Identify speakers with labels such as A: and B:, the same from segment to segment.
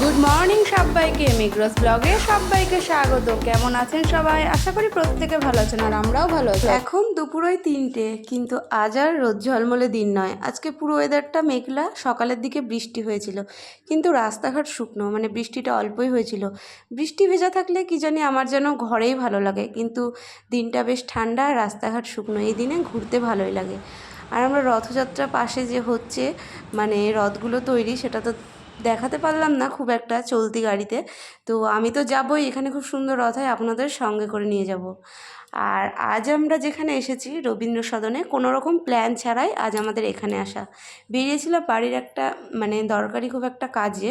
A: Good morning সবাইকে, মেঘরস ব্লগে সবাইকে স্বাগত। কেমন আছেন সবাই? আশা করি প্রত্যেকে ভালো আছেন, আর আমরাও ভালো আছি। এখন দুপুরই 3টে, কিন্তু আজ আর রোদ ঝলমলে দিন নয়। আজকে পুরো ওয়েদারটা মেঘলা, সকালের দিকে বৃষ্টি হয়েছিল, কিন্তু রাস্তাঘাট শুকনো, মানে বৃষ্টিটা অল্পই হয়েছিল। বৃষ্টি ভেজা থাকলে কি জানি আমার যেন ঘরেই ভালো লাগে, কিন্তু দিনটা বেশ ঠান্ডা আর রাস্তাঘাট শুকনো, এই দিনে ঘুরতে ভালোই লাগে। আর আমরা রথযাত্রা পাশে যে হচ্ছে, মানে রথগুলো তৈরি, সেটা তো দেখাতে পারলাম না খুব একটা চলতি গাড়িতে। তো আমি তো যাবই, এখানে খুব সুন্দর রথ হয়, আপনাদের সঙ্গে করে নিয়ে যাব। আর আজ আমরা যেখানে এসেছি রবীন্দ্র সদনে, কোনো রকম প্ল্যান ছাড়াই আজ আমাদের এখানে আসা। বেরিয়েছিলাম বাড়ির একটা মানে দরকারি খুব একটা কাজে।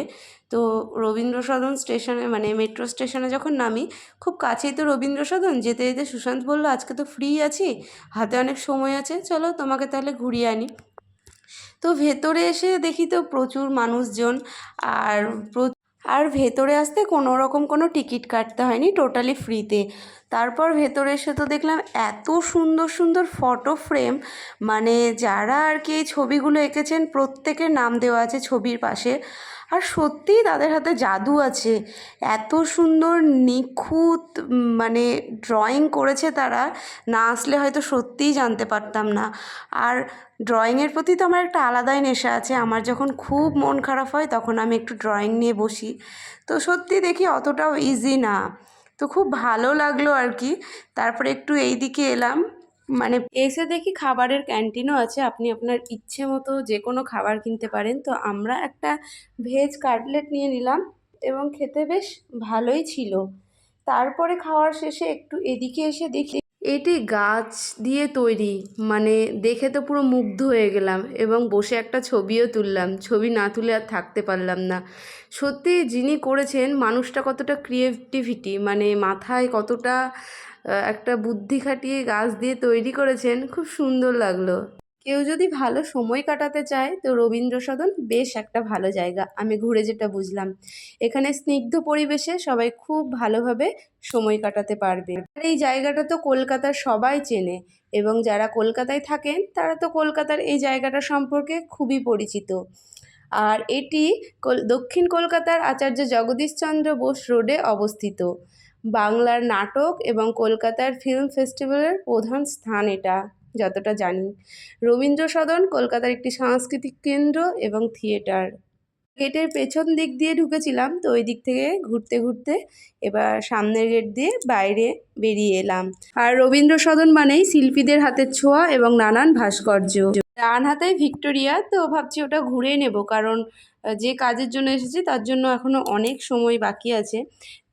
A: তো রবীন্দ্র সদন স্টেশনে, মানে মেট্রো স্টেশনে যখন নামি, খুব কাছেই তো রবীন্দ্র সদন, যেতে যেতে সুশান্ত বলল আজকে তো ফ্রি আছি, হাতে অনেক সময় আছে, চলো তোমাকে তাহলে ঘুরিয়ে আনি। তো ভেতরে এসে দেখি তো প্রচুর মানুষজন। আর আর ভেতরে আসতে কোনো রকম কোনো টিকিট কাটতে হয়নি, টোটালি ফ্রিতে। তারপর ভেতরে এসে তো দেখলাম এত সুন্দর সুন্দর ফটো ফ্রেম, মানে যারা আর কি এই ছবিগুলো এঁকেছেন প্রত্যেকের নাম দেওয়া আছে ছবির পাশে। আর সত্যিই তাদের হাতে জাদু আছে, এত সুন্দর নিখুঁত মানে ড্রয়িং করেছে তারা, না আসলে হয়তো সত্যিই জানতে পারতাম না। আর ড্রয়িংয়ের প্রতি তো আমার একটা আলাদাই নেশা আছে, আমার যখন খুব মন খারাপ হয় তখন আমি একটু ড্রয়িং নিয়ে বসি। তো সত্যি দেখি অতটাও ইজি না, তো খুব ভালো লাগলো আর কি। তারপরে একটু এই দিকে এলাম, মানে এসে দেখি খাবারের ক্যান্টিনও আছে, আপনি আপনার ইচ্ছে মতো যে কোনো খাবার কিনতে পারেন। তো আমরা একটা ভেজ কাটলেট নিয়ে নিলাম এবং খেতে বেশ ভালোই ছিল। তারপরে খাওয়ার শেষে একটু এদিকে এসে দেখি এটি গাছ দিয়ে তৈরি, মানে দেখে তো পুরো মুগ্ধ হয়ে গেলাম এবং বসে একটা ছবিও তুললাম। ছবি না তুলে আর থাকতে পারলাম না। সত্যি যিনি করেছেন মানুষটা কতটা ক্রিয়েটিভিটি, মানে মাথায় কতটা একটা বুদ্ধি খাটিয়ে গাছ দিয়ে তৈরি করেছেন, খুব সুন্দর লাগলো। কেউ যদি ভালো সময় কাটাতে চায় তো রবীন্দ্র সদন বেশ একটা ভালো জায়গা, আমি ঘুরে যেটা বুঝলাম। এখানে স্নিগ্ধ পরিবেশে সবাই খুব ভালোভাবে সময় কাটাতে পারবে। আর এই জায়গাটা তো কলকাতার সবাই চেনে, এবং যারা কলকাতায় থাকেন তারা তো কলকাতার এই জায়গাটা সম্পর্কে খুবই পরিচিত। আর এটি দক্ষিণ কলকাতার আচার্য জগদীশচন্দ্র বোস রোডে অবস্থিত। বাংলার নাটক এবং কলকাতার ফিল্ম ফেস্টিভ্যালের প্রধান স্থান এটা, যতটা জানি। রবীন্দ্র সদন কলকাতার একটি সাংস্কৃতিক কেন্দ্র এবং থিয়েটার। গেটের পেছন দিক দিয়ে ঢুকেছিলাম, তো ওই দিক থেকে ঘুরতে ঘুরতে এবার সামনের গেট দিয়ে বাইরে বেরিয়ে এলাম। আর রবীন্দ্র সদন মানেই শিল্পীদের হাতের ছোঁয়া এবং নানান ভাস্কর্য। ডান হাতে ভিক্টোরিয়া, তো ভাবছি ওটা ঘুরে নেব, কারণ যে কাজের জন্য এসেছি তার জন্য এখনও অনেক সময় বাকি আছে।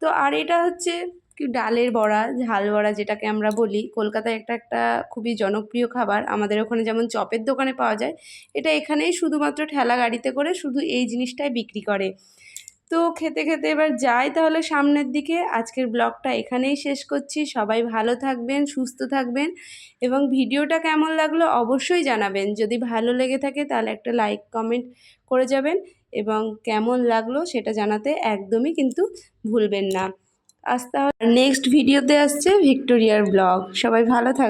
A: তো আর এটা হচ্ছে কি ডালের বড়া, ঝাল বড়া যেটাকে আমরা বলি, কলকাতায় একটা খুবই জনপ্রিয় খাবার। আমাদের ওখানে যেমন চপের দোকানে পাওয়া যায়, এটা এখানেই শুধুমাত্র ঠেলা গাড়িতে করে শুধু এই জিনিসটাই বিক্রি করে। তো খেতে খেতে এবার যাই তাহলে সামনের দিকে। আজকের ব্লগটা এখানেই শেষ করছি। সবাই ভালো থাকবেন, সুস্থ থাকবেন, এবং ভিডিওটা কেমন লাগলো অবশ্যই জানাবেন। যদি ভালো লেগে থাকে তাহলে একটা লাইক কমেন্ট করে যাবেন, এবং কেমন লাগলো সেটা জানাতে একদমই কিন্তু ভুলবেন না। আজ তাহলে নেক্সট ভিডিওতে আসছে ভিক্টোরিয়ার ব্লগ। সবাই ভালো থাকবেন।